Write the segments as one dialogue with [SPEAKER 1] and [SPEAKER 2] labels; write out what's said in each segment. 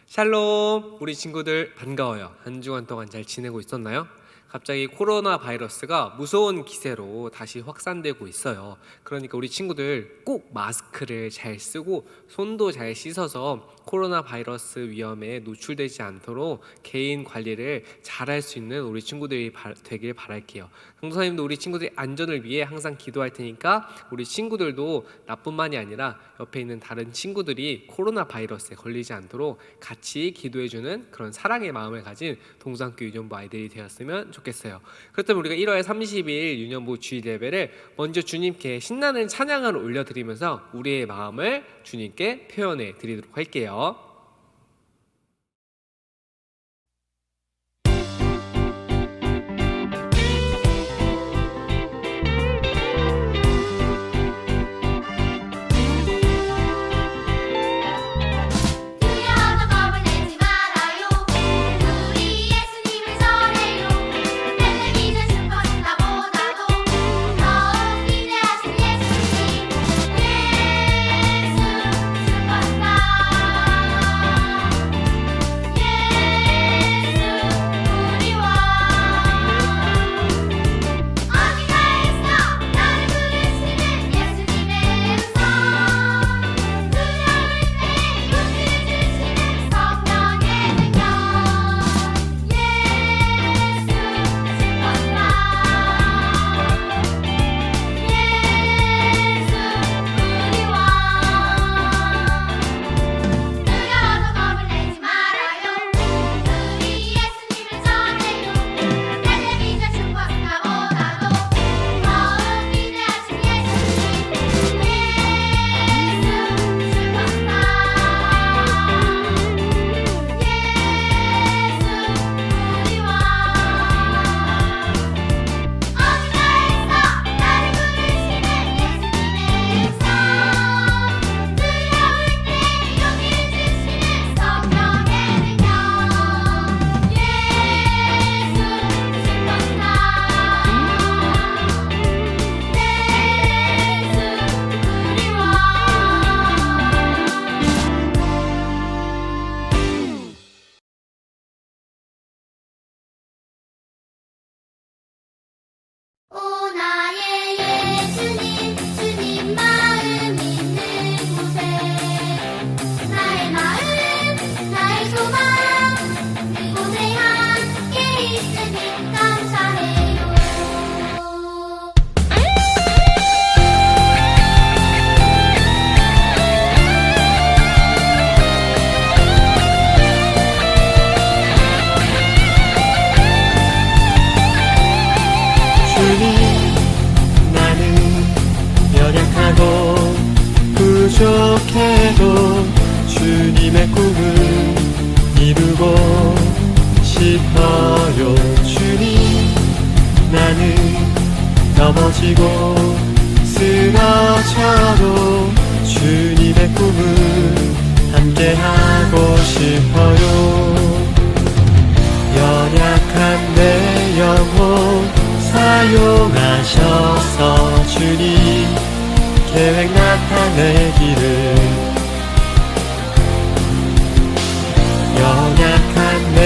[SPEAKER 1] 샬롬, 우리 친구들 반가워요. 한 주간 동안 잘 지내고 있었나요? 갑자기 코로나 바이러스가 무서운 기세로 다시 확산되고 있어요. 그러니까 우리 친구들 꼭 마스크를 잘 쓰고 손도 잘 씻어서 코로나 바이러스 위험에 노출되지 않도록 개인 관리를 잘 할 수 있는 우리 친구들이 되길 바랄게요. 성도사님도 우리 친구들의 안전을 위해 항상 기도할 테니까 우리 친구들도 나뿐만이 아니라 옆에 있는 다른 친구들이 코로나 바이러스에 걸리지 않도록 같이 기도해주는 그런 사랑의 마음을 가진 동산학교 유년부 아이들이 되었으면 좋겠어요. 그렇다면 우리가 1월 30일 유년부 주일 예배를 먼저 주님께 신나는 찬양을 올려드리면서 우리의 마음을 주님께 표현해 드리도록 할게요.
[SPEAKER 2] 부족해도 주님의 꿈을 이루고 싶어요. 주님, 나는 넘어지고 쓰러져도 주님의 꿈을 함께하고 싶어요. 연약한 내 영혼 사용하셔서 주님 계획 나타내기를. 연약한 내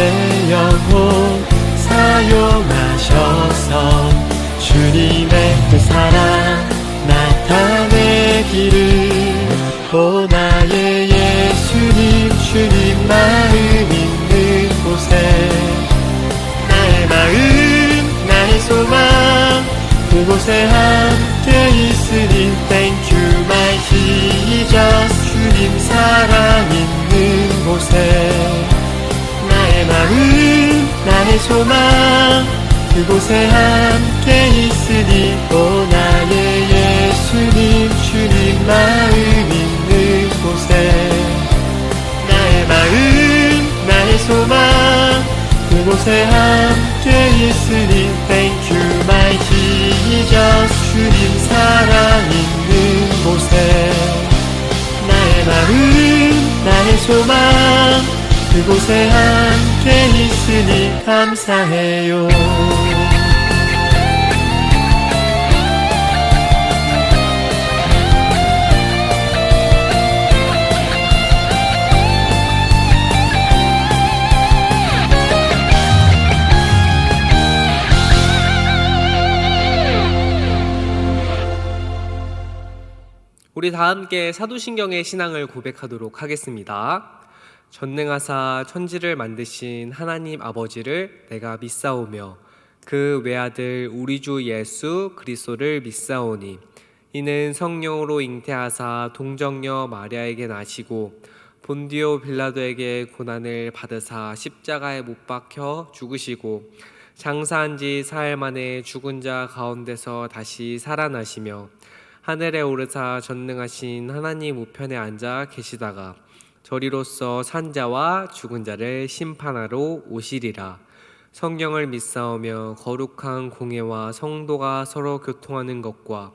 [SPEAKER 2] 영혼 사용하셔서 주님의 그 사랑 나타내기를. 오 나의 예수님, 주님 마음 있는 곳에 나의 마음, 나의 소망 그곳에 함께 있으니 Thank you my Jesus. 주님 사랑 있는 곳에 나의 마음, 나의 소망 그곳에 함께 있으니 오 나의 예수님, 주님 마음 있는 곳에 나의 마음, 나의 소망 그곳에 함께 있으니 Thank you my Jesus. 주님 사랑 있는 곳에 나의 마음, 나의 소망 그곳에 함께 있으니 감사해요.
[SPEAKER 1] 우리 다 함께 사도신경의 신앙을 고백하도록 하겠습니다. 전능하사 천지를 만드신 하나님 아버지를 내가 믿사오며 그 외아들 우리 주 예수 그리스도를 믿사오니 이는 성령으로 잉태하사 동정녀 마리아에게 나시고 본디오 빌라도에게 고난을 받으사 십자가에 못 박혀 죽으시고 장사한 지 사흘 만에 죽은 자 가운데서 다시 살아나시며 하늘에 오르사 전능하신 하나님 우편에 앉아 계시다가 저리로서 산자와 죽은 자를 심판하러 오시리라. 성령을 믿사오며 거룩한 공예와 성도가 서로 교통하는 것과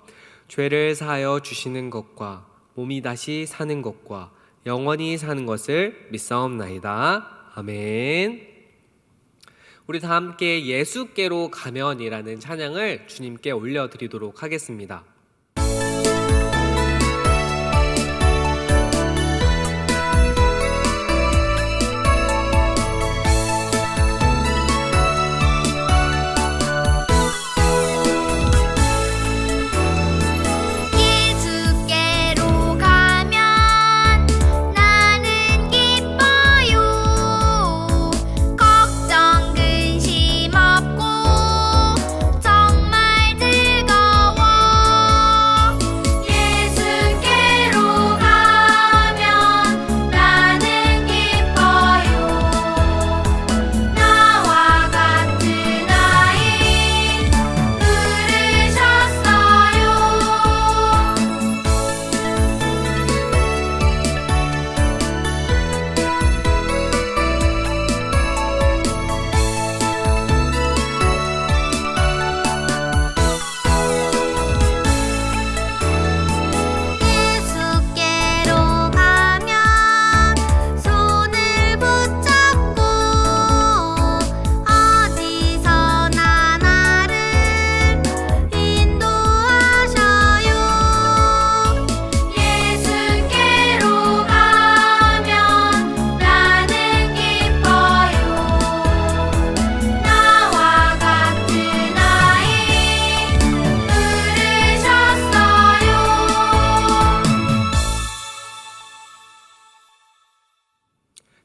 [SPEAKER 1] 죄를 사하여 주시는 것과 몸이 다시 사는 것과 영원히 사는 것을 믿사옵나이다. 아멘. 우리 다 함께 예수께로 가면이라는 찬양을 주님께 올려드리도록 하겠습니다.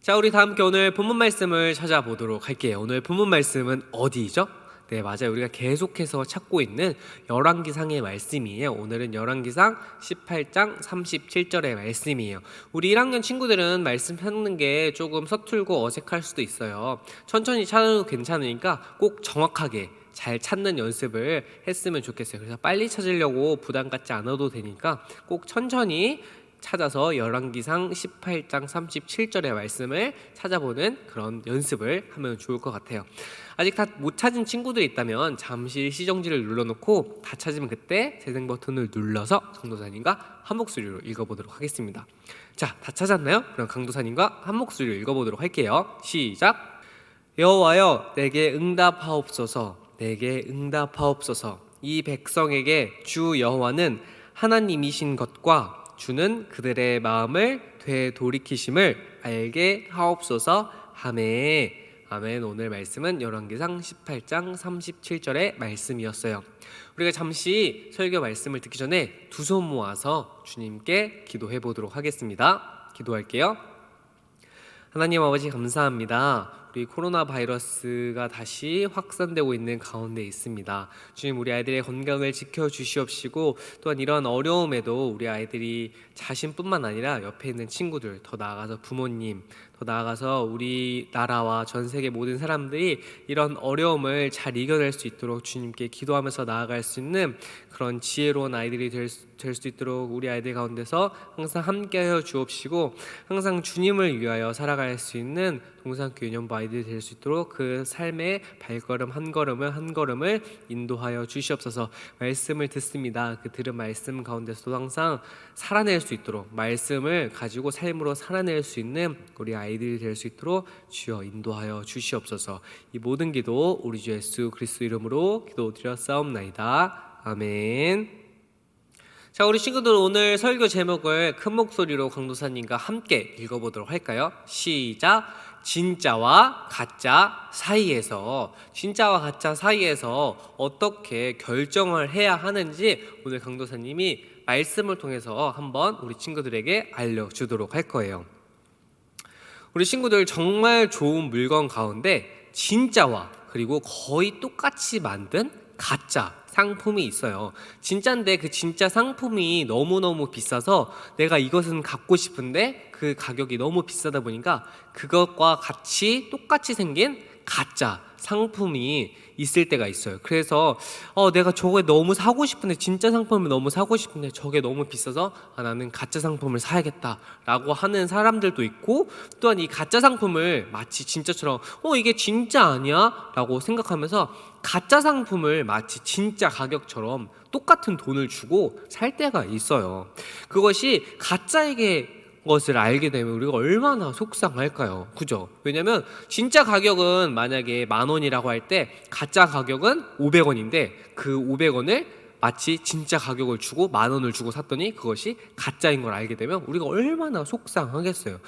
[SPEAKER 1] 자, 우리 다 함께 오늘 본문 말씀을 찾아보도록 할게요. 오늘 본문 말씀은 어디죠? 네, 맞아요. 우리가 계속해서 찾고 있는 열왕기상의 말씀이에요. 오늘은 열왕기상 18장 37절의 말씀이에요. 우리 1학년 친구들은 말씀 찾는 게 조금 서툴고 어색할 수도 있어요. 천천히 찾아도 괜찮으니까 꼭 정확하게 잘 찾는 연습을 했으면 좋겠어요. 그래서 빨리 찾으려고 부담 갖지 않아도 되니까 꼭 천천히 찾아서 열왕기상 18장 37절의 말씀을 찾아보는 그런 연습을 하면 좋을 것 같아요. 아직 다 못 찾은 친구들이 있다면 잠시 시정지를 눌러놓고 다 찾으면 그때 재생 버튼을 눌러서 강도사님과 한 목소리로 읽어보도록 하겠습니다. 자, 다 찾았나요? 그럼 강도사님과 한 목소리로 읽어보도록 할게요. 시작! 여호와여 내게 응답하옵소서. 내게 응답하옵소서. 이 백성에게 주 여호와는 하나님이신 것과 주는 그들의 마음을 되돌이키심을 알게 하옵소서. 아멘. 아멘. 오늘 말씀은 열왕기상 18장 37절의 말씀이었어요. 우리가 잠시 설교 말씀을 듣기 전에 두 손 모아서 주님께 기도해 보도록 하겠습니다. 기도할게요. 하나님 아버지 감사합니다. 우리 코로나 바이러스가 다시 확산되고 있는 가운데 있습니다. 주님, 우리 아이들의 건강을 지켜주시옵시고 또한 이런 어려움에도 우리 아이들이 자신뿐만 아니라 옆에 있는 친구들, 더 나아가서 부모님, 더 나아가서 우리나라와 전 세계 모든 사람들이 이런 어려움을 잘 이겨낼 수 있도록 주님께 기도하면서 나아갈 수 있는 그런 지혜로운 아이들이 될 수 있도록 우리 아이들 가운데서 항상 함께하여 주옵시고 항상 주님을 위하여 살아갈 수 있는 동산교회 연부 아이들이 될 수 있도록 그 삶의 발걸음 한 걸음을 인도하여 주시옵소서. 말씀을 듣습니다. 그 들은 말씀 가운데서도 항상 살아낼 수 있도록 말씀을 가지고 삶으로 살아낼 수 있는 우리 아이들이 될 수 있도록 주여 인도하여 주시옵소서. 이 모든 기도 우리 주 예수 그리스도 이름으로 기도드렸사옵나이다. 아멘. 자, 우리 친구들 오늘 설교 제목을 큰 목소리로 강도사님과 함께 읽어보도록 할까요? 시작! 진짜와 가짜 사이에서, 진짜와 가짜 사이에서 어떻게 결정을 해야 하는지 오늘 강도사님이 말씀을 통해서 한번 우리 친구들에게 알려주도록 할 거예요. 우리 친구들 정말 좋은 물건 가운데 진짜와 그리고 거의 똑같이 만든 가짜 상품이 있어요. 진짜인데 그 진짜 상품이 너무너무 비싸서 내가 이것은 갖고 싶은데 그 가격이 너무 비싸다 보니까 그것과 같이 똑같이 생긴 가짜 상품이 있을 때가 있어요. 그래서 내가 저게 너무 사고 싶은데, 진짜 상품을 너무 사고 싶은데 저게 너무 비싸서 나는 가짜 상품을 사야겠다라고 하는 사람들도 있고, 또한 이 가짜 상품을 마치 진짜처럼 이게 진짜 아니야? 라고 생각하면서 가짜 상품을 마치 진짜 가격처럼 똑같은 돈을 주고 살 때가 있어요. 그것이 가짜에게 것을 알게 되면 우리가 얼마나 속상할까요? 그죠? 왜냐면 진짜 가격은 만약에 10,000원이라고 할 때 가짜 가격은 500원인데 그 500원을 마치 진짜 가격을 주고 10,000원을 주고 샀더니 그것이 가짜인 걸 알게 되면 우리가 얼마나 속상하겠어요.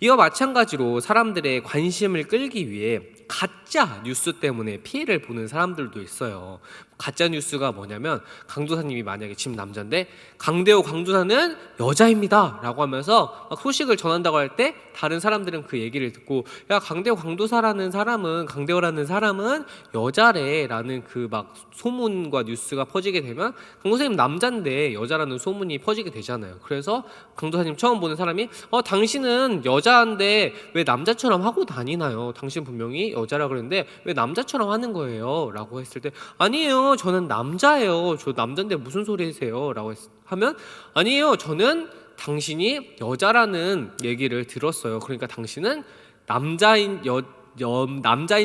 [SPEAKER 1] 이와 마찬가지로 사람들의 관심을 끌기 위해 가짜 뉴스 때문에 피해를 보는 사람들도 있어요. 가짜 뉴스가 뭐냐면, 강도사님이 만약에 지금 남자인데 강대호 강도사는 여자입니다 라고 하면서 막 소식을 전한다고 할 때 다른 사람들은 그 얘기를 듣고, 야, 강대호 강도사라는 사람은, 강대호라는 사람은 여자래 라는 그 막 소문과 뉴스가 퍼지게 되면 강도사님 남자인데 여자라는 소문이 퍼지게 되잖아요. 그래서 강도사님 처음 보는 사람이 당신은 여자인데 왜 남자처럼 하고 다니나요? 당신 분명히 여자라 그랬는데 왜 남자처럼 하는 거예요? 라고 했을 때, 아니에요, 저는 남자예요, 저 남자인데 무슨 소리세요? 라고 하면, 아니에요, 저는 당신이 여자라는 얘기를 들었어요. 그러니까 당신은 남자인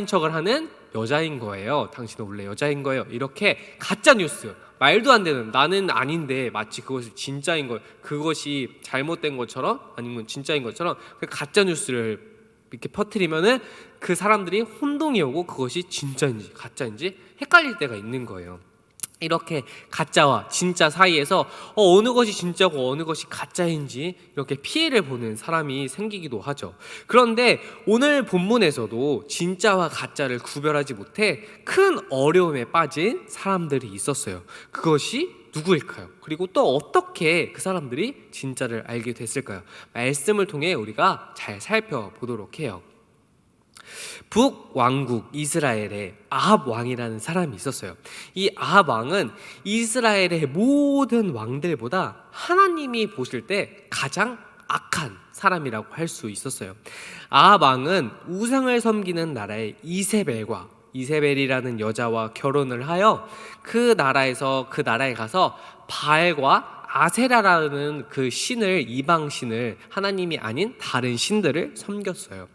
[SPEAKER 1] 척을 하는 여자인 거예요. 당신은 원래 여자인 거예요. 이렇게 가짜 뉴스, 말도 안 되는, 나는 아닌데 마치 그것이 진짜인 것, 그것이 잘못된 것처럼 아니면 진짜인 것처럼 그 가짜 뉴스를 이렇게 퍼뜨리면은 그 사람들이 혼동이 오고 그것이 진짜인지 가짜인지 헷갈릴 때가 있는 거예요. 이렇게 가짜와 진짜 사이에서 어느 것이 진짜고 어느 것이 가짜인지 이렇게 피해를 보는 사람이 생기기도 하죠. 그런데 오늘 본문에서도 진짜와 가짜를 구별하지 못해 큰 어려움에 빠진 사람들이 있었어요. 그것이 누구일까요? 그리고 또 어떻게 그 사람들이 진짜를 알게 됐을까요? 말씀을 통해 우리가 잘 살펴보도록 해요. 북왕국 이스라엘에 아합 왕이라는 사람이 있었어요. 이 아합 왕은 이스라엘의 모든 왕들보다 하나님이 보실 때 가장 악한 사람이라고 할 수 있었어요. 아합 왕은 우상을 섬기는 나라의 이세벨이라는 여자와 결혼을 하여 그 나라에 가서 바알과 아세라라는 그 신을, 이방 신을, 하나님이 아닌 다른 신들을 섬겼어요.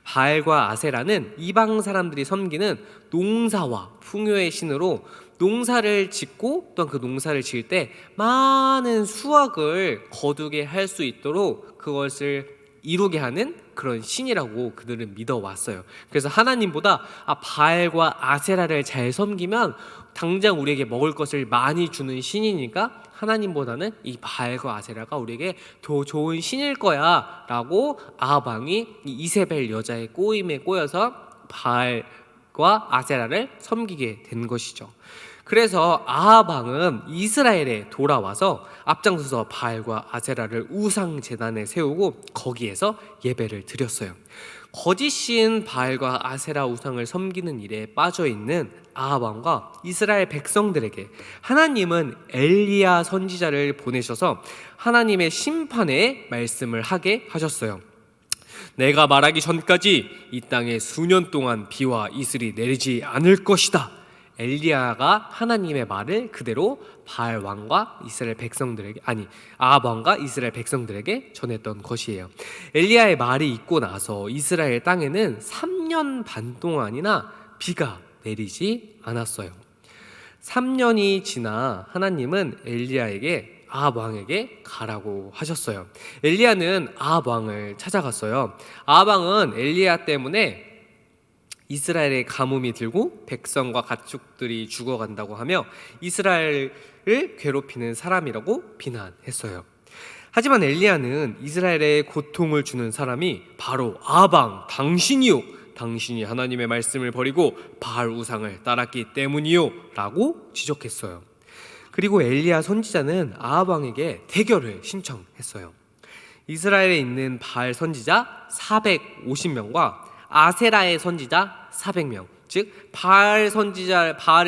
[SPEAKER 1] 바알과 아세라는 이방 사람들이 섬기는 농사와 풍요의 신으로 농사를 짓고 또 그 농사를 지을 때 많은 수확을 거두게 할 수 있도록 그것을 이루게 하는 그런 신이라고 그들은 믿어왔어요. 그래서 하나님보다 바알과 아세라를 잘 섬기면 당장 우리에게 먹을 것을 많이 주는 신이니까 하나님보다는 이 바알과 아세라가 우리에게 더 좋은 신일 거야 라고 아합 왕이 이 이세벨 여자의 꼬임에 꼬여서 바알과 아세라를 섬기게 된 것이죠. 그래서 아합 왕은 이스라엘에 돌아와서 앞장서서 바알과 아세라를 우상 제단에 세우고 거기에서 예배를 드렸어요. 거짓신 바알과 아세라 우상을 섬기는 일에 빠져있는 아합 왕과 이스라엘 백성들에게 하나님은 엘리야 선지자를 보내셔서 하나님의 심판의 말씀을 하게 하셨어요. 내가 말하기 전까지 이 땅에 수년 동안 비와 이슬이 내리지 않을 것이다. 엘리야가 하나님의 말을 그대로 바알 왕과 이스라엘 백성들에게, 아합 왕과 이스라엘 백성들에게 전했던 것이에요. 엘리야의 말이 있고 나서 이스라엘 땅에는 3년 반 동안이나 비가 내리지 않았어요. 3년이 지나 하나님은 엘리야에게 아합 왕에게 가라고 하셨어요. 엘리야는 아합 왕을 찾아갔어요. 아합 왕은 엘리야 때문에 이스라엘의 가뭄이 들고 백성과 가축들이 죽어간다고 하며 이스라엘을 괴롭히는 사람이라고 비난했어요. 하지만 엘리야는 이스라엘에 고통을 주는 사람이 바로 아합 왕 당신이요, 당신이 하나님의 말씀을 버리고 바알 우상을 따랐기 때문이요 라고 지적했어요. 그리고 엘리야 선지자는 아합 왕에게 대결을 신청했어요. 이스라엘에 있는 바알 선지자 450명과 아세라의 선지자 400명, 즉 바알을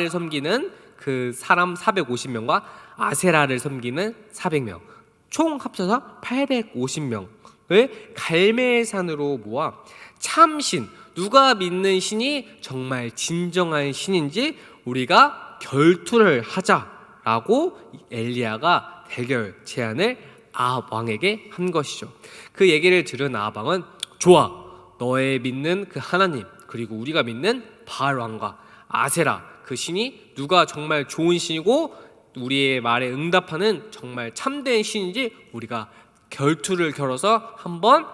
[SPEAKER 1] 섬기는 그 사람 450명과 아세라를 섬기는 400명, 총 합쳐서 850명을 갈멜산으로 모아 참신, 누가 믿는 신이 정말 진정한 신인지 우리가 결투를 하자라고 엘리야가 대결 제안을 아합 왕에게 한 것이죠. 그 얘기를 들은 아합 왕은 좋아, 너의 믿는 그 하나님, 그리고 우리가 믿는 바알 왕과 아세라 그 신이 누가 정말 좋은 신이고 우리의 말에 응답하는 정말 참된 신인지 우리가 결투를 겨뤄서 한번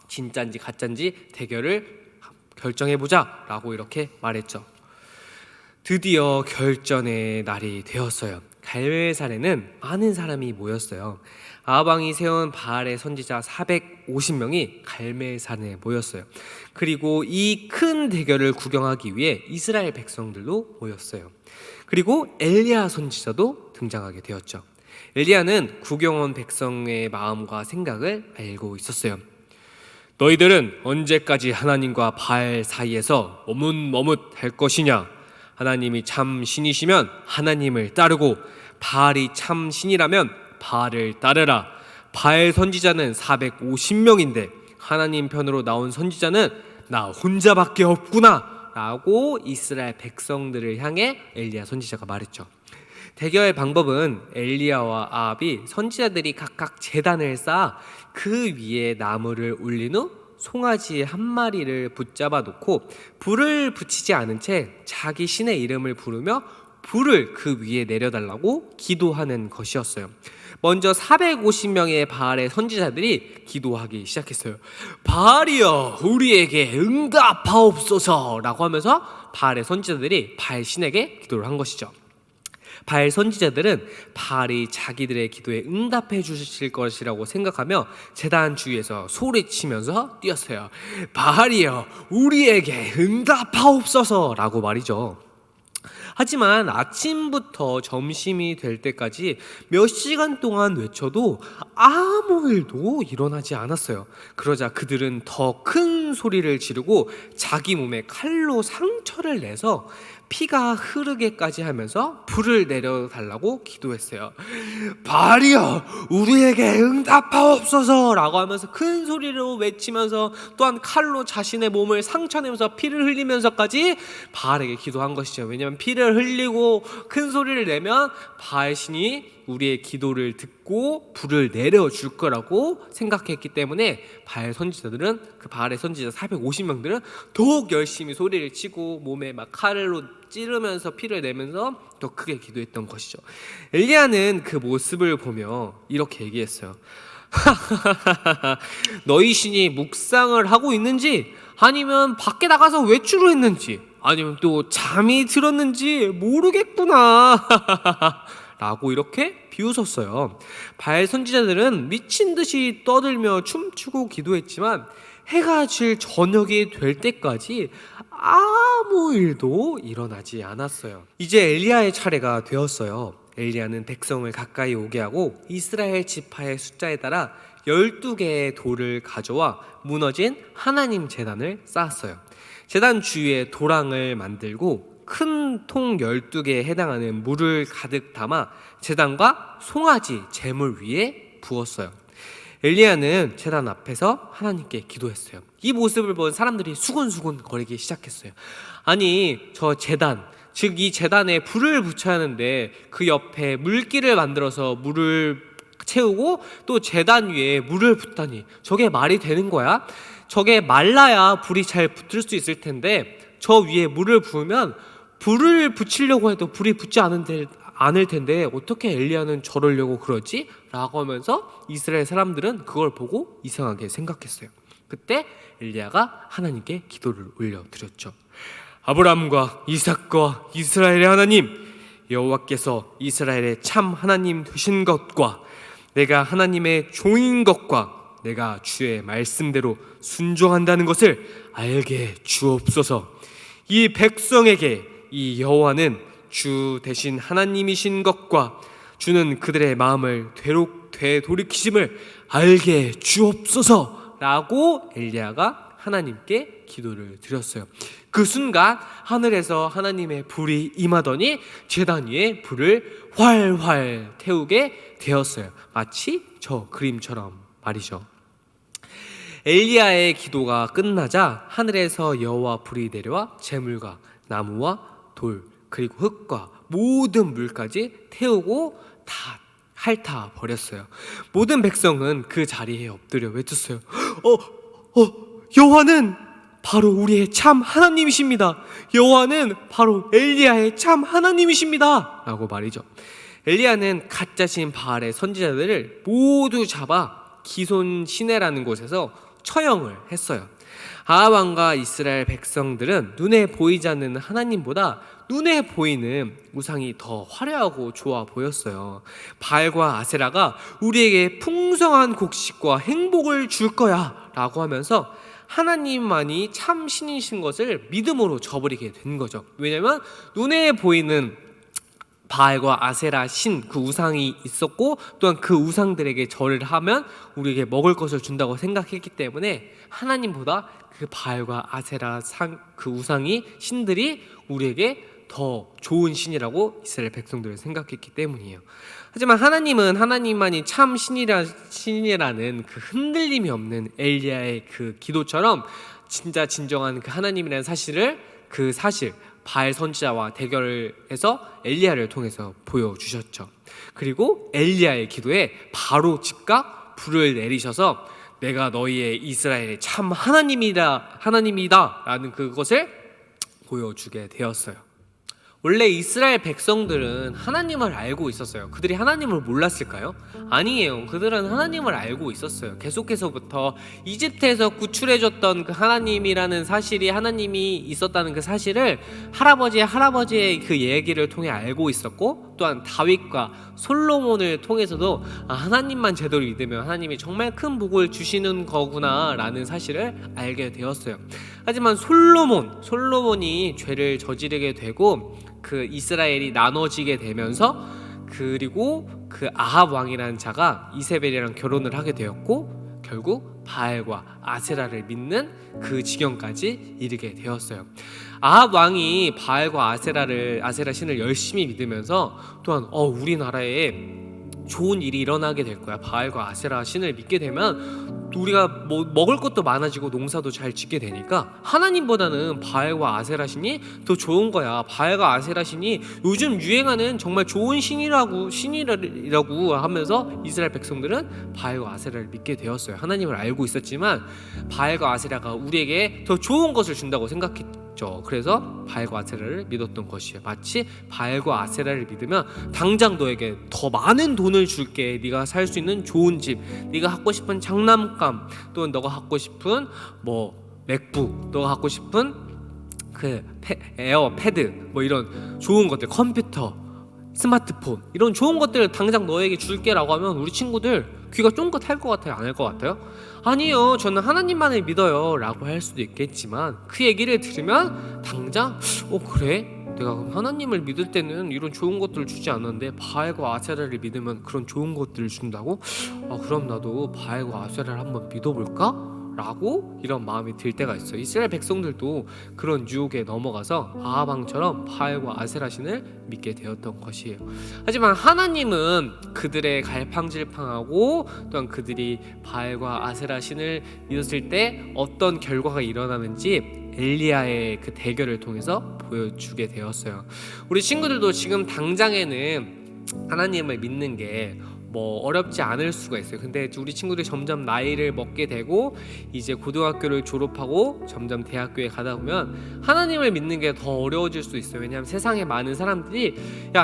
[SPEAKER 1] 진짜인지 가짜인지 대결을 결정해보자 라고 이렇게 말했죠. 드디어 결전의 날이 되었어요. 갈멜산에는 많은 사람이 모였어요. 아합 왕이 세운 바알의 선지자 450명이 갈멜산에 모였어요. 그리고 이 큰 대결을 구경하기 위해 이스라엘 백성들도 모였어요. 그리고 엘리야 선지자도 등장하게 되었죠. 엘리야는 구경 온 백성의 마음과 생각을 알고 있었어요. 너희들은 언제까지 하나님과 바알 사이에서 머뭇머뭇할 것이냐? 하나님이 참 신이시면 하나님을 따르고 바알이 참 신이라면 바알을 따르라. 바알 선지자는 450명인데 하나님 편으로 나온 선지자는 나 혼자밖에 없구나 라고 이스라엘 백성들을 향해 엘리야 선지자가 말했죠. 대결의 방법은 엘리야와 아합이 선지자들이 각각 제단을 쌓아 그 위에 나무를 올린 후 송아지 한 마리를 붙잡아 놓고 불을 붙이지 않은 채 자기 신의 이름을 부르며 불을 그 위에 내려달라고 기도하는 것이었어요. 먼저 450명의 바알의 선지자들이 기도하기 시작했어요. 바알이여, 우리에게 응답하옵소서 라고 하면서 바알의 선지자들이 바알 신에게 기도를 한 것이죠. 바알 선지자들은 바알이 자기들의 기도에 응답해 주실 것이라고 생각하며 제단 주위에서 소리치면서 뛰었어요. 바알이여, 우리에게 응답하옵소서 라고 말이죠. 하지만 아침부터 점심이 될 때까지 몇 시간 동안 외쳐도 아무 일도 일어나지 않았어요. 그러자 그들은 더 큰 소리를 지르고 자기 몸에 칼로 상처를 내서 피가 흐르게까지 하면서 불을 내려달라고 기도했어요. 바알이여, 우리에게 응답하옵소서 라고 하면서 큰 소리로 외치면서 또한 칼로 자신의 몸을 상처내면서 피를 흘리면서까지 바알에게 기도한 것이죠. 왜냐하면 피를 흘리고 큰 소리를 내면 바알 신이 우리의 기도를 듣고 불을 내려줄 거라고 생각했기 때문에 바알 선지자들은, 그 바알의 선지자 450명들은 더욱 열심히 소리를 치고 몸에 막 칼로 찌르면서 피를 내면서 더 크게 기도했던 것이죠. 엘리야는 그 모습을 보며 이렇게 얘기했어요. 너희 신이 묵상을 하고 있는지 아니면 밖에 나가서 외출을 했는지 아니면 또 잠이 들었는지 모르겠구나 라고 이렇게 비웃었어요. 바알 선지자들은 미친 듯이 떠들며 춤추고 기도했지만 해가 질 저녁이 될 때까지 아무 일도 일어나지 않았어요. 이제 엘리야의 차례가 되었어요. 엘리야는 백성을 가까이 오게 하고 이스라엘 지파의 숫자에 따라 12개의 돌을 가져와 무너진 하나님 제단을 쌓았어요. 제단 주위에 도랑을 만들고 큰 통 12개에 해당하는 물을 가득 담아 제단과 송아지 제물 위에 부었어요. 엘리야는 제단 앞에서 하나님께 기도했어요. 이 모습을 본 사람들이 수군수군 거리기 시작했어요. 아니, 저 제단, 즉 이 제단에 불을 붙여야 하는데 그 옆에 물길을 만들어서 물을 채우고 또 제단 위에 물을 붓다니 저게 말이 되는 거야? 저게 말라야 불이 잘 붙을 수 있을 텐데 저 위에 물을 부으면 불을 붙이려고 해도 불이 붙지 않을 텐데 어떻게 엘리야는 저러려고 그러지? 라고 하면서 이스라엘 사람들은 그걸 보고 이상하게 생각했어요. 그때 엘리야가 하나님께 기도를 올려드렸죠. 아브라함과 이삭과 이스라엘의 하나님, 여호와께서 이스라엘의 참 하나님 되신 것과 내가 하나님의 종인 것과 내가 주의 말씀대로 순종한다는 것을 알게 주옵소서. 이 백성에게 이 여호와는 주 대신 하나님이신 것과 주는 그들의 마음을 되돌이키심을 알게 주옵소서 라고 엘리야가 하나님께 기도를 드렸어요. 그 순간 하늘에서 하나님의 불이 임하더니 제단 위에 불을 활활 태우게 되었어요. 마치 저 그림처럼 말이죠. 엘리야의 기도가 끝나자 하늘에서 여호와 불이 내려와 재물과 나무와 돌 그리고 흙과 모든 물까지 태우고 다 핥아 버렸어요. 모든 백성은 그 자리에 엎드려 외쳤어요. 여호와는 바로 우리의 참 하나님이십니다. 여호와는 바로 엘리야의 참 하나님이십니다 라고 말이죠. 엘리야는 가짜신 바알의 선지자들을 모두 잡아 기손 시내라는 곳에서 처형을 했어요. 아합 왕과 이스라엘 백성들은 눈에 보이지 않는 하나님보다 눈에 보이는 우상이 더 화려하고 좋아 보였어요. 바알과 아세라가 우리에게 풍성한 곡식과 행복을 줄 거야 라고 하면서 하나님만이 참 신이신 것을 믿음으로 저버리게 된 거죠. 왜냐하면 눈에 보이는 바알과 아세라 신 그 우상이 있었고 또한 그 우상들에게 절을 하면 우리에게 먹을 것을 준다고 생각했기 때문에 하나님보다 그 바알과 아세라 그 우상이 신들이 우리에게 더 좋은 신이라고 이스라엘 백성들은 생각했기 때문이에요. 하지만 하나님은 하나님만이 참 신이라는 그 흔들림이 없는 엘리야의 그 기도처럼 진짜 진정한 그 하나님이라는 그 사실 바알 선지자와 대결을 해서 엘리야를 통해서 보여주셨죠. 그리고 엘리야의 기도에 바로 즉각 불을 내리셔서 내가 너희의 이스라엘의 참 하나님이다 라는 그것을 보여주게 되었어요. 원래 이스라엘 백성들은 하나님을 알고 있었어요. 그들이 하나님을 몰랐을까요? 아니에요. 그들은 하나님을 알고 있었어요. 계속해서부터 이집트에서 구출해줬던 그 하나님이라는 사실이 하나님이 있었다는 그 사실을 할아버지의 그 얘기를 통해 알고 있었고 또한 다윗과 솔로몬을 통해서도 하나님만 제대로 믿으면 하나님이 정말 큰 복을 주시는 거구나 라는 사실을 알게 되었어요. 하지만 솔로몬이 죄를 저지르게 되고 그 이스라엘이 나눠지게 되면서 그리고 그 아합 왕이라는 자가 이세벨이랑 결혼을 하게 되었고 결국 바알과 아세라를 믿는 그 지경까지 이르게 되었어요. 아합 왕이 바알과 아세라 신을 열심히 믿으면서 또한 우리나라에 좋은 일이 일어나게 될 거야. 바알과 아세라 신을 믿게 되면 우리가 먹을 것도 많아지고 농사도 잘 짓게 되니까 하나님보다는 바알과 아세라 신이 더 좋은 거야. 바알과 아세라 신이 요즘 유행하는 정말 좋은 신이라고 하면서 이스라엘 백성들은 바알과 아세라를 믿게 되었어요. 하나님을 알고 있었지만 바알과 아세라가 우리에게 더 좋은 것을 준다고 생각했죠. 그래서 바알과 아세라를 믿었던 것이에요. 마치 바알과 아세라를 믿으면 당장 너에게 더 많은 돈을 줄게. 네가 살 수 있는 좋은 집, 네가 갖고 싶은 장난감, 또는 너가 갖고 싶은 맥북, 너가 갖고 싶은 그 에어패드, 이런 좋은 것들, 컴퓨터, 스마트폰, 이런 좋은 것들을 당장 너에게 줄게라고 하면 우리 친구들 귀가 쫑긋할 것 같아요? 안 할 것 같아요? 아니요, 저는 하나님만을 믿어요 라고 할 수도 있겠지만 그 얘기를 들으면 당장 그래? 내가 하나님을 믿을 때는 이런 좋은 것들을 주지 않았는데 바알과 아세라를 믿으면 그런 좋은 것들을 준다고? 그럼 나도 바알과 아세라를 한번 믿어볼까? 라고 이런 마음이 들 때가 있어요. 이스라엘 백성들도 그런 유혹에 넘어가서 아합 왕처럼 바알과 아세라 신을 믿게 되었던 것이에요. 하지만 하나님은 그들의 갈팡질팡하고 또한 그들이 바알과 아세라 신을 믿었을 때 어떤 결과가 일어나는지 엘리야의 그 대결을 통해서 보여주게 되었어요. 우리 친구들도 지금 당장에는 하나님을 믿는 게 어렵지 않을 수가 있어요. 근데 우리 친구들이 점점 나이를 먹게 되고 이제 고등학교를 졸업하고 점점 대학교에 가다 보면 하나님을 믿는 게 더 어려워질 수 있어요. 왜냐하면 세상에 많은 사람들이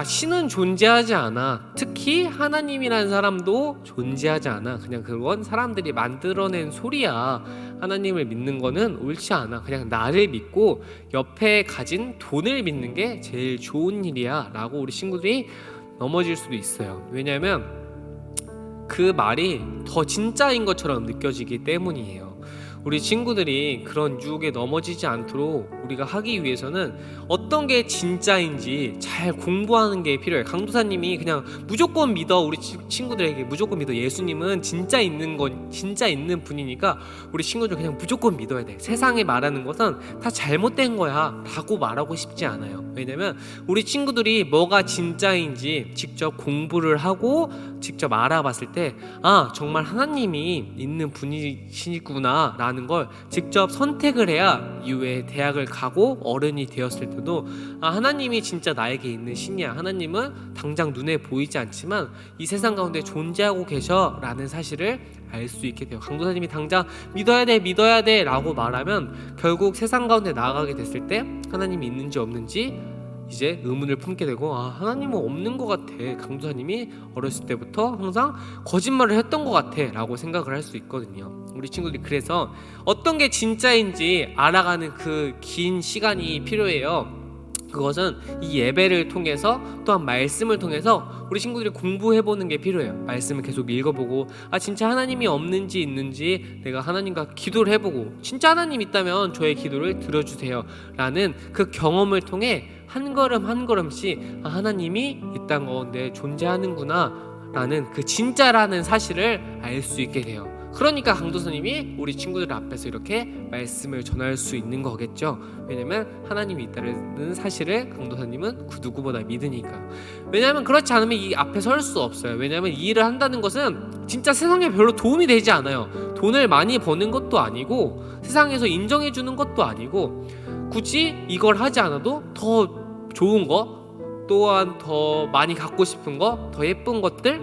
[SPEAKER 1] 신은 존재하지 않아, 특히 하나님이라는 사람도 존재하지 않아, 그냥 그건 사람들이 만들어낸 소리야, 하나님을 믿는 거는 옳지 않아, 그냥 나를 믿고 옆에 가진 돈을 믿는 게 제일 좋은 일이야 라고 우리 친구들이 넘어질 수도 있어요. 왜냐하면 그 말이 더 진짜인 것처럼 느껴지기 때문이에요. 우리 친구들이 그런 유혹에 넘어지지 않도록 우리가 하기 위해서는 어떤 게 진짜인지 잘 공부하는 게 필요해요. 강도사님이 그냥 무조건 믿어, 우리 친구들에게 무조건 믿어, 예수님은 진짜 있는 분이니까 우리 친구들 그냥 무조건 믿어야 돼, 세상에 말하는 것은 다 잘못된 거야 라고 말하고 싶지 않아요. 왜냐면 우리 친구들이 뭐가 진짜인지 직접 공부를 하고 직접 알아봤을 때 정말 하나님이 있는 분이시구나 라는 걸 직접 선택을 해야 이후에 대학을 가고 어른이 되었을 때도 하나님이 진짜 나에게 있는 신이야, 하나님은 당장 눈에 보이지 않지만 이 세상 가운데 존재하고 계셔 라는 사실을 알 수 있게 돼요. 강도사님이 당장 믿어야 돼 라고 말하면 결국 세상 가운데 나아가게 됐을 때 하나님이 있는지 없는지 이제 의문을 품게 되고 하나님은 없는 것 같아, 강도사님이 어렸을 때부터 항상 거짓말을 했던 것 같아 라고 생각을 할 수 있거든요. 우리 친구들이 그래서 어떤 게 진짜인지 알아가는 그 긴 시간이 필요해요. 그것은 이 예배를 통해서 또한 말씀을 통해서 우리 친구들이 공부해보는 게 필요해요. 말씀을 계속 읽어보고 진짜 하나님이 없는지 있는지 내가 하나님과 기도를 해보고 진짜 하나님 있다면 저의 기도를 들어주세요 라는 그 경험을 통해 한 걸음 한 걸음씩 하나님이 이 땅 가운데 존재하는구나 라는 그 진짜라는 사실을 알 수 있게 돼요. 그러니까 강도사님이 우리 친구들 앞에서 이렇게 말씀을 전할 수 있는 거겠죠. 왜냐면 하나님이 있다는 사실을 강도사님은 그 누구보다 믿으니까요. 왜냐면 그렇지 않으면 이 앞에 설 수 없어요. 왜냐면 이 일을 한다는 것은 진짜 세상에 별로 도움이 되지 않아요. 돈을 많이 버는 것도 아니고 세상에서 인정해 주는 것도 아니고 굳이 이걸 하지 않아도 더 좋은 거, 또한 더 많이 갖고 싶은 거, 더 예쁜 것들,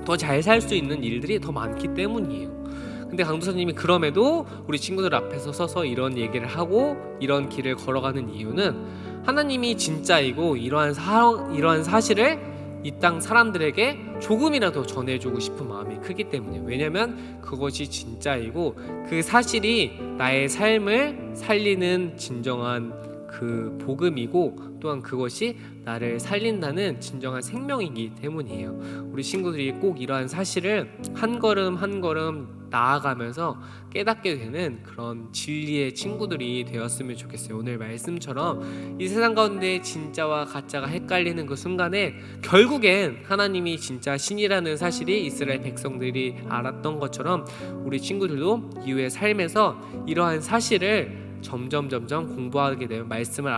[SPEAKER 1] 더 잘 살 수 있는 일들이 더 많기 때문이에요. 근데 강도사님이 그럼에도 우리 친구들 앞에서 서서 이런 얘기를 하고 이런 길을 걸어가는 이유는 하나님이 진짜이고 이러한 사실을 이 땅 사람들에게 조금이라도 전해주고 싶은 마음이 크기 때문이에요. 왜냐면 그것이 진짜이고 그 사실이 나의 삶을 살리는 진정한 그 복음이고 또한 그것이 나를 살린다는 진정한 생명이기 때문이에요. 우리 친구들이 꼭 이러한 사실을 한 걸음 한 걸음 나아가면서 깨닫게 되는 그런 진리의 친구들이 되었으면 좋겠어요. 오늘 말씀처럼 이 세상 가운데 진짜와 가짜가 헷갈리는 그 순간에 결국엔 하나님이 진짜 신이라는 사실이 이스라엘 백성들이 알았던 것처럼 우리 친구들도 이후의 삶에서 이러한 사실을 점점 공부하게 되면 말씀을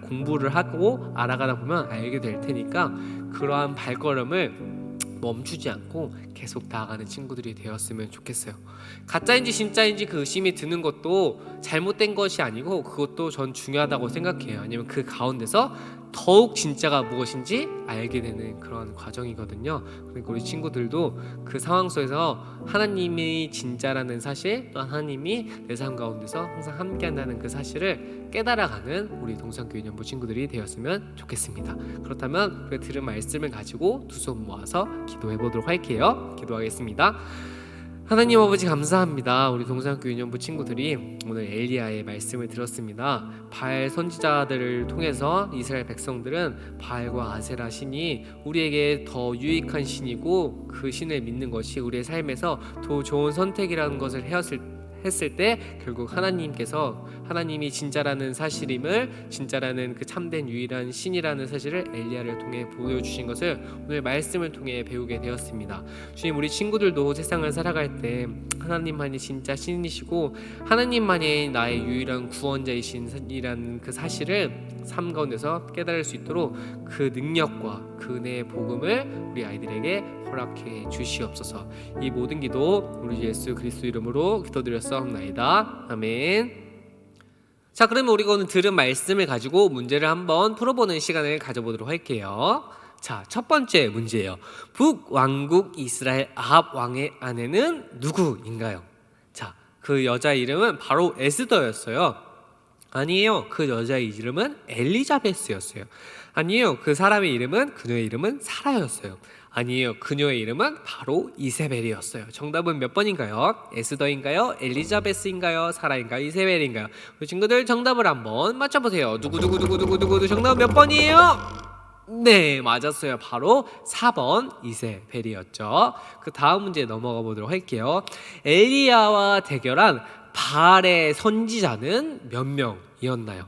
[SPEAKER 1] 공부를 하고 알아가다 보면 알게 될 테니까 그러한 발걸음을 멈추지 않고 계속 나아가는 친구들이 되었으면 좋겠어요. 가짜인지 진짜인지 그 의심이 드는 것도 잘못된 것이 아니고 그것도 전 중요하다고 생각해요. 아니면 그 가운데서 더욱 진짜가 무엇인지 알게 되는 그런 과정이거든요. 그러니까 우리 친구들도 그 상황 속에서 하나님이 진짜라는 사실, 또 하나님이 내 삶 가운데서 항상 함께한다는 그 사실을 깨달아가는 우리 동산교회연부 친구들이 되었으면 좋겠습니다. 그렇다면 우리가 들은 말씀을 가지고 두 손 모아서 기도해 보도록 할게요. 기도하겠습니다. 하나님 아버지 감사합니다. 우리 동산교회연부 친구들이 오늘 엘리야의 말씀을 들었습니다. 바알 선지자들을 통해서 이스라엘 백성들은 바알과 아세라 신이 우리에게 더 유익한 신이고 그 신을 믿는 것이 우리의 삶에서 더 좋은 선택이라는 것을 했을 때 결국 하나님께서 하나님이 진짜라는 사실임을, 진짜라는 그 참된 유일한 신이라는 사실을 엘리야를 통해 보여주신 것을 오늘 말씀을 통해 배우게 되었습니다. 주님, 우리 친구들도 세상을 살아갈 때 하나님만이 진짜 신이시고 하나님만이 나의 유일한 구원자이신이라는 그 사실을 삶 가운데서 깨달을 수 있도록 그 능력과 그 은혜의 복음을 우리 아이들에게 허락해 주시옵소서. 이 모든 기도 우리 예수 그리스도 이름으로 기도드렸사옵나이다. 아멘. 자, 그러면 우리가 오늘 들은 말씀을 가지고 문제를 한번 풀어보는 시간을 가져보도록 할게요. 자, 첫 번째 문제예요. 북왕국 이스라엘 아합 왕의 아내는 누구인가요? 자, 그 여자 이름은 바로 에스더였어요. 아니에요. 그 여자의 이름은 엘리자베스였어요. 아니에요. 그 사람의 이름은, 그녀의 이름은 사라였어요. 아니에요. 그녀의 이름은 바로 이세벨이었어요. 정답은 몇 번인가요? 에스더인가요? 엘리자베스인가요? 사라인가요? 이세벨인가요? 우리 친구들 정답을 한번 맞춰보세요. 누구 정답은 몇 번이에요? 네, 맞았어요. 바로 4번 이세벨이었죠. 그 다음 문제 넘어가 보도록 할게요. 엘리야와 대결한 바알의 선지자는 몇 명이었나요?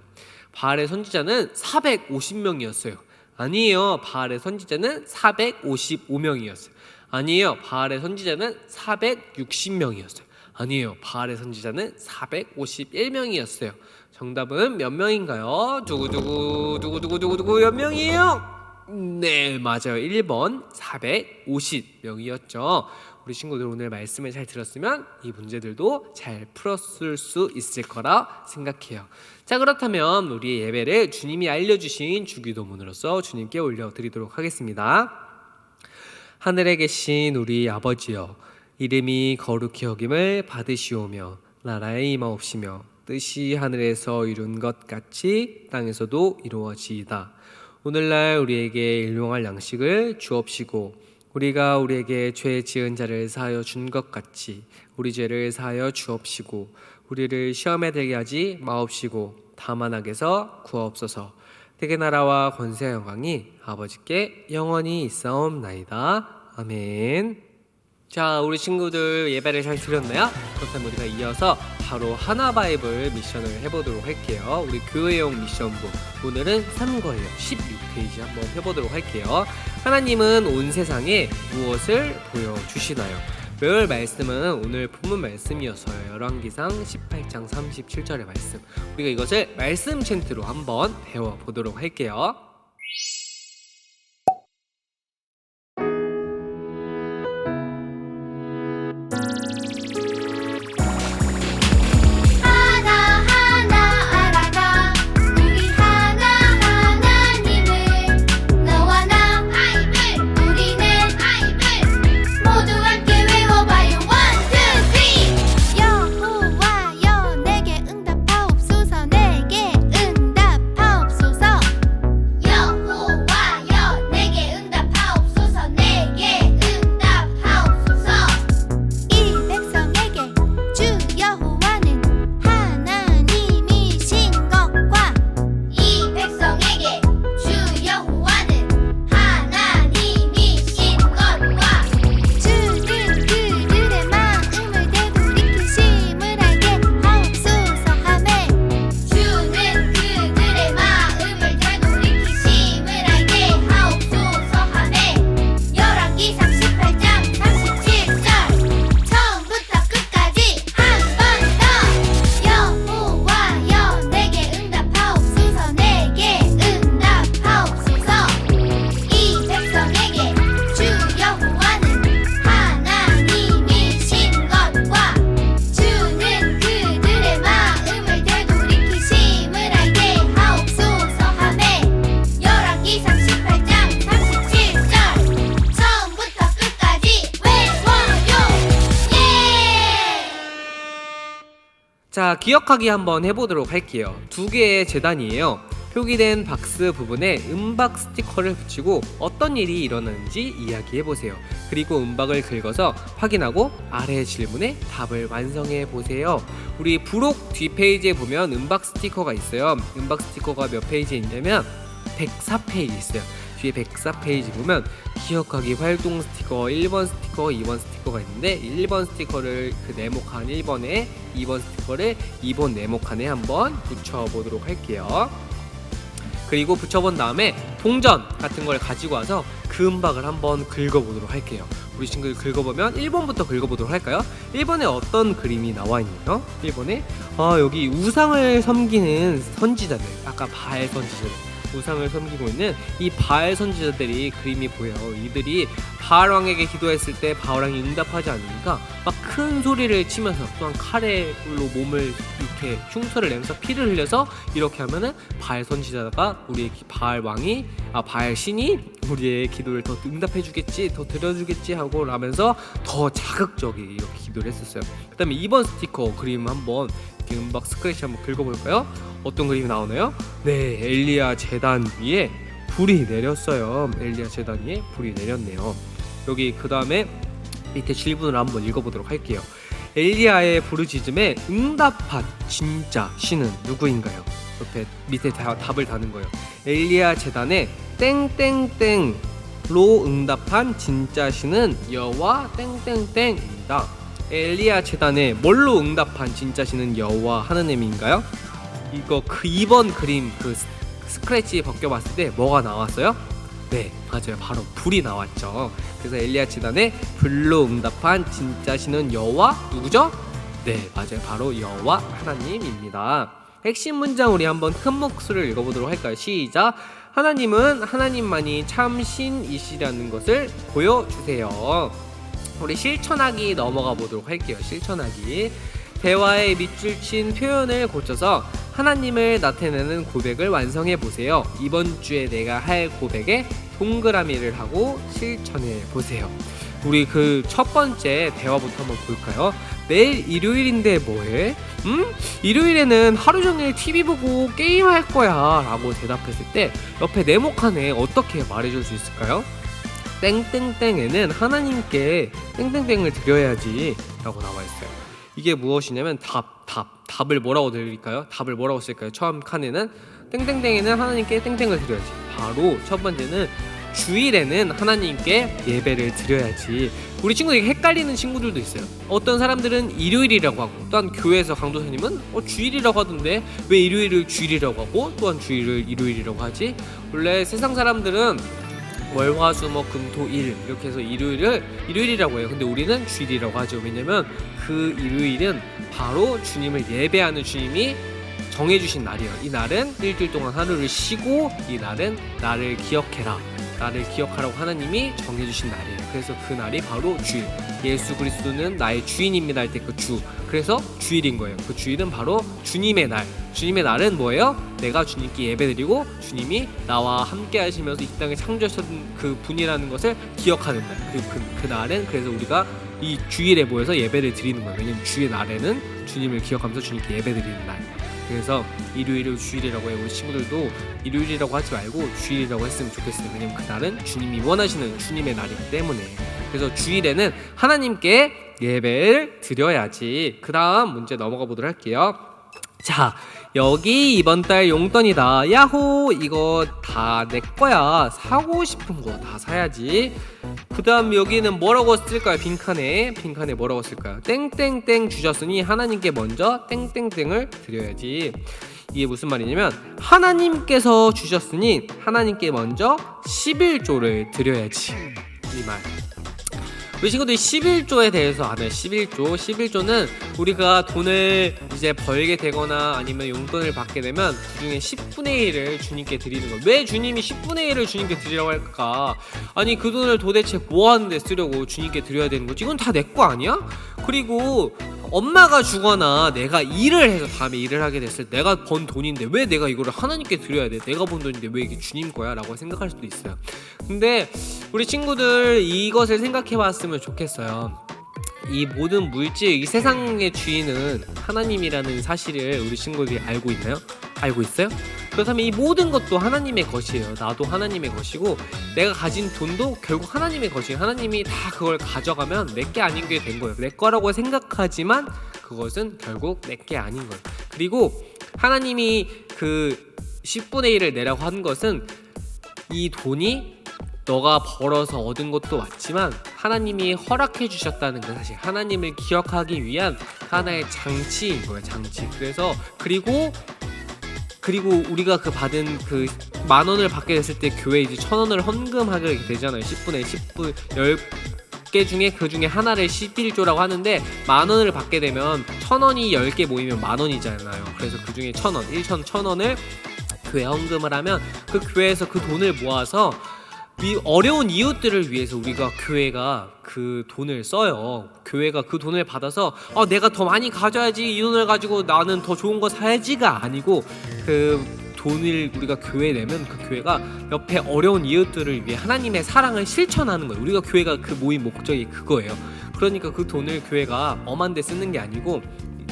[SPEAKER 1] 바알의 선지자는 450명이었어요. 아니에요. 바알의 선지자는 455명이었어요. 아니에요. 바알의 선지자는 460명이었어요. 아니에요. 바알의 선지자는 451명이었어요. 정답은 몇 명인가요? 두구두구 몇 명이에요? 네, 맞아요. 1번 450명이었죠. 우리 친구들 오늘 말씀을 잘 들었으면 이 문제들도 잘 풀었을 수 있을 거라 생각해요. 자, 그렇다면 우리 예배를 주님이 알려주신 주기도문으로서 주님께 올려드리도록 하겠습니다. 하늘에 계신 우리 아버지여, 이름이 거룩히 여김을 받으시오며 나라의 임하옵시며 뜻이 하늘에서 이룬 것 같이 땅에서도 이루어지이다. 오늘날 우리에게 일용할 양식을 주옵시고 우리가 우리에게 죄 지은 자를 사하여 준 것 같이 우리 죄를 사하여 주옵시고 우리를 시험에 들게 하지 마옵시고 다만 악에서 구하옵소서. 대개 나라와 권세와 영광이 아버지께 영원히 있사옵나이다. 아멘. 자, 우리 친구들 예배를 잘 드렸나요? 그렇다면 우리가 이어서 바로 하나바이블 미션을 해보도록 할게요. 우리 교회용 미션부 오늘은 3거예요. 16페이지 한번 해보도록 할게요. 하나님은 온 세상에 무엇을 보여주시나요? 배울 말씀은 오늘 본문 말씀이어서요. 열왕기상 18장 37절의 말씀. 우리가 이것을 말씀 챈트로 한번 배워보도록 할게요. 자, 기억하기 한번 해보도록 할게요. 두 개의 재단이에요. 표기된 박스 부분에 음박 스티커를 붙이고 어떤 일이 일어나는지 이야기해보세요. 그리고 음박을 긁어서 확인하고 아래 질문에 답을 완성해 보세요. 우리 부록 뒷페이지에 보면 음박 스티커가 있어요. 음박 스티커가 몇 페이지에 있냐면 104페이지 있어요. 뒤에 104페이지 보면 기억하기 활동 스티커 1번 스티커 2번 스티커가 있는데 1번 스티커를 그 네모칸 1번에 2번 스티커를 2번 네모칸에 한번 붙여보도록 할게요. 그리고 붙여본 다음에 동전 같은 걸 가지고 와서 그 음박을 한번 긁어보도록 할게요. 우리 친구들 긁어보면 1번부터 긁어보도록 할까요? 1번에 어떤 그림이 나와 있나요? 1번에 여기 우상을 섬기는 선지자들, 아까 바알 선지자들, 우상을 섬기고 있는 이 바알 선지자들이 그림이 보여요. 이들이 바알 왕에게 기도했을 때 바알 왕이 응답하지 않으니까 막 큰 소리를 치면서 또한 칼로 몸을 이렇게 흉터를 내면서 피를 흘려서 이렇게 하면은 바알 선지자가 우리의 바알 왕이 바알 신이 우리의 기도를 더 응답해주겠지, 더 들어주겠지 하고 라면서 더 자극적이게 이렇게 기도를 했었어요. 그 다음에 2번 스티커 그림 한번 이렇게 음박 스크래치 한번 긁어볼까요? 어떤 그림이 나오나요? 네, 엘리야 제단 위에 불이 내렸어요. 엘리야 제단 위에 불이 내렸네요. 여기 그 다음에 밑에 질문을 한번 읽어보도록 할게요. 엘리야의 부르짖음에 응답한 진짜 신은 누구인가요? 옆에 밑에 답을 다는 거예요. 엘리야 제단에 땡땡땡로 응답한 진짜 신은 여호와 땡땡땡입니다. 엘리야 재단에 뭘로 응답한 진짜 신은 여호와 하나님인가요? 이거 그 2번 그림 그 스크래치 벗겨봤을 때 뭐가 나왔어요? 네, 맞아요. 바로 불이 나왔죠. 그래서 엘리야 재단에 불로 응답한 진짜 신은 여호와 누구죠? 네, 맞아요. 바로 여호와 하나님입니다. 핵심 문장 우리 한번 큰 목소리를 읽어보도록 할까요? 시작. 하나님은 하나님만이 참 신이시라는 것을 보여주세요. 우리 실천하기 넘어가 보도록 할게요. 실천하기. 대화에 밑줄 친 표현을 고쳐서 하나님을 나타내는 고백을 완성해 보세요. 이번 주에 내가 할 고백에 동그라미를 하고 실천해 보세요. 우리 그 첫 번째 대화부터 한번 볼까요? 내일 일요일인데 뭐해? 일요일에는 하루 종일 TV 보고 게임할 거야 라고 대답했을 때 옆에 네모칸에 어떻게 말해줄 수 있을까요? 땡땡땡에는 하나님께 땡땡땡을 드려야지 라고 나와있어요. 이게 무엇이냐면 답을 뭐라고 드릴까요? 답을 뭐라고 쓸까요? 처음 칸에는 땡땡땡에는 하나님께 땡땡을 드려야지. 바로 첫 번째는 주일에는 하나님께 예배를 드려야지. 우리 친구들이 헷갈리는 친구들도 있어요. 어떤 사람들은 일요일이라고 하고, 또한 교회에서 강도사님은 주일이라고 하던데 왜 일요일을 주일이라고 하고 또한 주일을 일요일이라고 하지? 원래 세상 사람들은 월화수목금토일 이렇게 해서 일요일을 일요일이라고 해요. 근데 우리는 주일이라고 하죠. 왜냐면 그 일요일은 바로 주님을 예배하는 주님이 정해주신 날이에요. 이 날은 일주일 동안 하루를 쉬고, 이 날은 나를 기억해라, 나를 기억하라고 하나님이 정해주신 날이에요. 그래서 그 날이 바로 주일. 예수 그리스도는 나의 주인입니다 할 때 그 주, 그래서 주일인 거예요. 그 주일은 바로 주님의 날. 주님의 날은 뭐예요? 내가 주님께 예배드리고 주님이 나와 함께 하시면서 이 땅에 창조하셨던 그 분이라는 것을 기억하는 날. 그 날은 그래서 우리가 이 주일에 모여서 예배를 드리는 거예요. 왜냐면 주의 날에는 주님을 기억하면서 주님께 예배드리는 날. 그래서 일요일을 주일이라고 해요. 우리 친구들도 일요일이라고 하지 말고 주일이라고 했으면 좋겠어요. 왜냐면 그날은 주님이 원하시는 주님의 날이기 때문에. 그래서 주일에는 하나님께 예배를 드려야지. 그 다음 문제 넘어가 보도록 할게요. 자, 여기 이번 달 용돈이다. 야호, 이거 다 내 거야. 사고 싶은 거 다 사야지. 그 다음 여기는 뭐라고 쓸까요? 빈칸에 뭐라고 쓸까요? 땡땡땡 주셨으니 하나님께 먼저 땡땡땡을 드려야지. 이게 무슨 말이냐면 하나님께서 주셨으니 하나님께 먼저 11조를 드려야지, 이 말. 우리 친구들이 11조에 대해서 알아요. 11조는 우리가 돈을 이제 벌게 되거나 아니면 용돈을 받게 되면 그중에 10분의 1을 주님께 드리는 거예요. 왜 주님이 10분의 1을 주님께 드리라고 할까? 아니 그 돈을 도대체 뭐 하는데 쓰려고 주님께 드려야 되는 거지? 이건 다 내 거 아니야? 그리고 엄마가 주거나 내가 일을 해서 다음에 일을 하게 됐을 때 내가 번 돈인데 왜 내가 이거를 하나님께 드려야 돼? 내가 번 돈인데 왜 이게 주님 거야? 라고 생각할 수도 있어요. 근데 우리 친구들 이것을 생각해 봤으면 좋겠어요. 이 모든 물질, 이 세상의 주인은 하나님이라는 사실을 우리 친구들이 알고 있나요? 알고 있어요? 그렇다면 이 모든 것도 하나님의 것이에요. 나도 하나님의 것이고 내가 가진 돈도 결국 하나님의 것이에요. 하나님이 다 그걸 가져가면 내게 아닌 게 된 거예요. 내 거라고 생각하지만 그것은 결국 내게 아닌 거예요. 그리고 하나님이 그 10분의 1을 내라고 한 것은 이 돈이 너가 벌어서 얻은 것도 맞지만 하나님이 허락해 주셨다는 그 사실, 하나님을 기억하기 위한 하나의 장치인 거예요. 장치. 그래서 그리고 우리가 그 받은 그 10,000원을 받게 됐을 때 교회에 이제 1,000원을 헌금하게 되잖아요. 10분의 10개 중에 그 중에 하나를 11조라고 하는데 10,000원을 받게 되면 1,000원이 10개 모이면 10,000원이잖아요. 그래서 그 중에 1,000원, 1,000원을 교회 헌금을 하면 그 교회에서 그 돈을 모아서 어려운 이웃들을 위해서 우리가 교회가 그 돈을 써요. 교회가 그 돈을 받아서 내가 더 많이 가져야지, 이 돈을 가지고 나는 더 좋은 거 사야지가 아니고 그 돈을 우리가 교회에 내면 그 교회가 옆에 어려운 이웃들을 위해 하나님의 사랑을 실천하는 거예요. 우리가 교회가 그 모임 목적이 그거예요. 그러니까 그 돈을 교회가 엄한 데 쓰는 게 아니고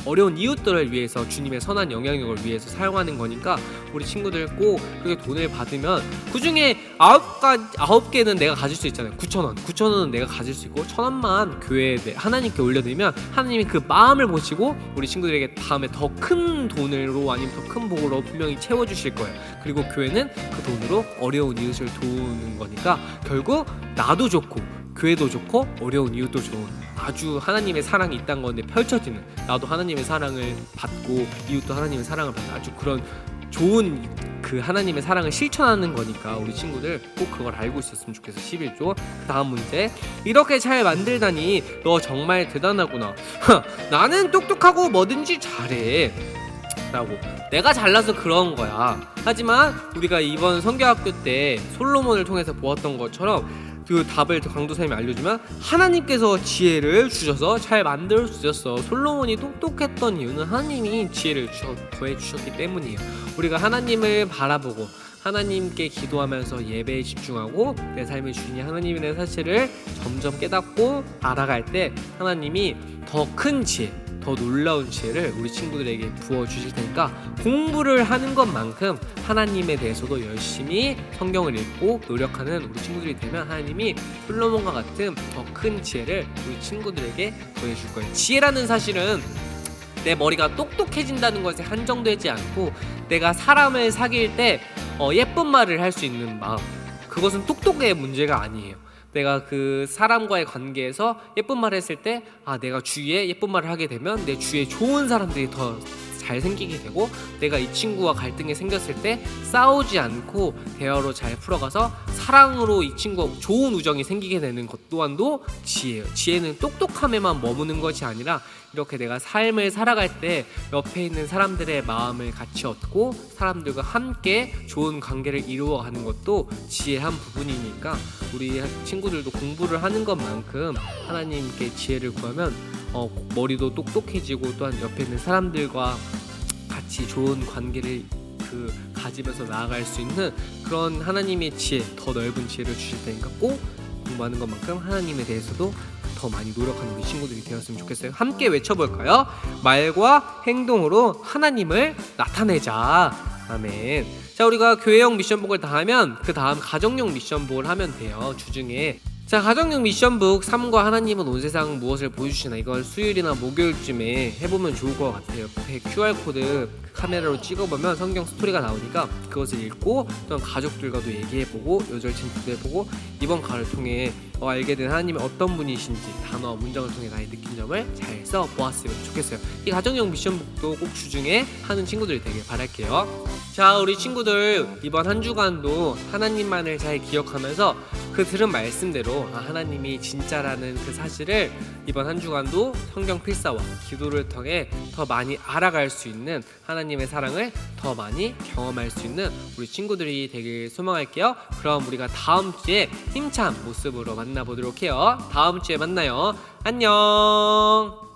[SPEAKER 1] 어려운 이웃들을 위해서 주님의 선한 영향력을 위해서 사용하는 거니까 우리 친구들 꼭 그렇게 돈을 받으면 그 중에 9개는 내가 가질 수 있잖아요. 9,000원은 내가 가질 수 있고 1,000원만 교회에 하나님께 올려드리면 하나님이 그 마음을 보시고 우리 친구들에게 다음에 더 큰 돈으로 아니면 더 큰 복으로 분명히 채워주실 거예요. 그리고 교회는 그 돈으로 어려운 이웃을 도우는 거니까 결국 나도 좋고 교회도 좋고 어려운 이웃도 좋은 아주 하나님의 사랑이 있다는 건데 펼쳐지는, 나도 하나님의 사랑을 받고 이웃도 하나님의 사랑을 받는 아주 그런 좋은 그 하나님의 사랑을 실천하는 거니까 우리 친구들 꼭 그걸 알고 있었으면 좋겠어. 11조. 그 다음 문제. 이렇게 잘 만들다니 너 정말 대단하구나. 나는 똑똑하고 뭐든지 잘해 라고. 내가 잘나서 그런 거야. 하지만 우리가 이번 성경학교 때 솔로몬을 통해서 보았던 것처럼 그 답을 강도사님이 알려주면 하나님께서 지혜를 주셔서 잘 만들 수 있었어. 솔로몬이 똑똑했던 이유는 하나님이 지혜를 더해 주셨기 때문이에요. 우리가 하나님을 바라보고 하나님께 기도하면서 예배에 집중하고 내 삶의 주인이 하나님이라는 사실을 점점 깨닫고 알아갈 때 하나님이 더 큰 지혜, 더 놀라운 지혜를 우리 친구들에게 부어주실 테니까 공부를 하는 것만큼 하나님에 대해서도 열심히 성경을 읽고 노력하는 우리 친구들이 되면 하나님이 솔로몬과 같은 더 큰 지혜를 우리 친구들에게 보여줄 거예요. 지혜라는 사실은 내 머리가 똑똑해진다는 것에 한정되지 않고 내가 사람을 사귈 때 예쁜 말을 할 수 있는 마음, 그것은 똑똑의 문제가 아니에요. 내가 그 사람과의 관계에서 예쁜 말을 했을 때 내가 주위에 예쁜 말을 하게 되면 내 주위에 좋은 사람들이 더 잘 생기게 되고, 내가 이 친구와 갈등이 생겼을 때 싸우지 않고 대화로 잘 풀어가서 사랑으로 이 친구와 좋은 우정이 생기게 되는 것 또한도 지혜예요. 지혜는 똑똑함에만 머무는 것이 아니라 이렇게 내가 삶을 살아갈 때 옆에 있는 사람들의 마음을 같이 얻고 사람들과 함께 좋은 관계를 이루어가는 것도 지혜의 한 부분이니까 우리 친구들도 공부를 하는 것만큼 하나님께 지혜를 구하면 머리도 똑똑해지고 또한 옆에 있는 사람들과 같이 좋은 관계를 가지면서 나아갈 수 있는 그런 하나님의 지혜, 더 넓은 지혜를 주실 테니까 꼭 공부하는 것만큼 하나님에 대해서도 더 많이 노력하는 우리 친구들이 되었으면 좋겠어요. 함께 외쳐볼까요? 말과 행동으로 하나님을 나타내자. 아멘. 자, 우리가 교회용 미션북을 다 하면 그 다음 가정용 미션북을 하면 돼요. 주중에. 자, 가정용 미션북 3과 하나님은 온 세상 무엇을 보여주시나, 이걸 수요일이나 목요일쯤에 해보면 좋을 것 같아요. 옆에 QR코드 카메라로 찍어보면 성경 스토리가 나오니까 그것을 읽고 또 가족들과도 얘기해보고 요절 친구도 해보고 이번 가를 통해 알게 된 하나님이 어떤 분이신지 단어와 문장을 통해 나의 느낀 점을 잘 써보았으면 좋겠어요. 이 가정용 미션북도 꼭 주중에 하는 친구들이 되길 바랄게요. 자, 우리 친구들 이번 한 주간도 하나님만을 잘 기억하면서 그 들은 말씀대로 하나님이 진짜라는 그 사실을 이번 한 주간도 성경 필사와 기도를 통해 더 많이 알아갈 수 있는 하나님의 사랑을 더 많이 경험할 수 있는 우리 친구들이 되길 소망할게요. 그럼 우리가 다음 주에 힘찬 모습으로 만나보도록 해요. 다음 주에 만나요. 안녕.